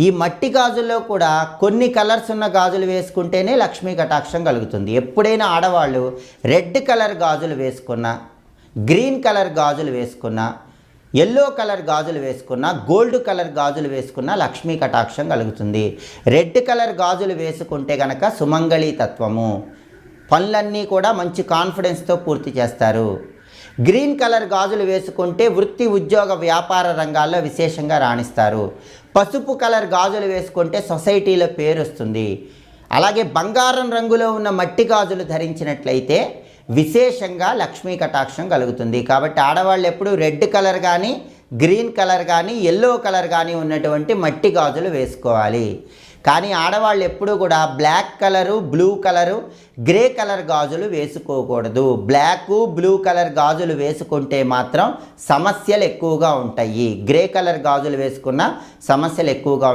ఈ మట్టి గాజుల్లో కూడా కొన్ని కలర్స్ ఉన్న గాజులు వేసుకుంటేనే లక్ష్మీ కటాక్షం కలుగుతుంది. ఎప్పుడైనా ఆడవాళ్ళు రెడ్ కలర్ గాజులు వేసుకున్నా, గ్రీన్ కలర్ గాజులు వేసుకున్నా, ఎల్లో కలర్ గాజులు వేసుకున్నా, గోల్డ్ కలర్ గాజులు వేసుకున్నా లక్ష్మీ కటాక్షం కలుగుతుంది. రెడ్ కలర్ గాజులు వేసుకుంటే కనుక సుమంగళి తత్వము, పనులన్నీ కూడా మంచి కాన్ఫిడెన్స్తో పూర్తి చేస్తారు. గ్రీన్ కలర్ గాజులు వేసుకుంటే వృత్తి, ఉద్యోగ, వ్యాపార రంగాల్లో విశేషంగా రాణిస్తారు. పసుపు కలర్ గాజులు వేసుకుంటే సొసైటీలో పేరు వస్తుంది. అలాగే బంగారం రంగులో ఉన్న మట్టి గాజులు ధరించినట్లయితే విశేషంగా లక్ష్మీ కటాక్షం కలుగుతుంది. కాబట్టి ఆడవాళ్ళు ఎప్పుడు రెడ్ కలర్ కానీ, గ్రీన్ కలర్ కానీ, ఎల్లో కలర్ కానీ ఉన్నటువంటి మట్టి గాజులు వేసుకోవాలి. కానీ ఆడవాళ్ళు ఎప్పుడు కూడా black colour, blue colour, grey colour గాజులు వేసుకోకూడదు. బ్లాక్, బ్లూ కలర్ గాజులు వేసుకుంటే మాత్రం సమస్యలు ఎక్కువగా ఉంటాయి. గ్రే కలర్ గాజులు వేసుకున్న సమస్యలు ఎక్కువగా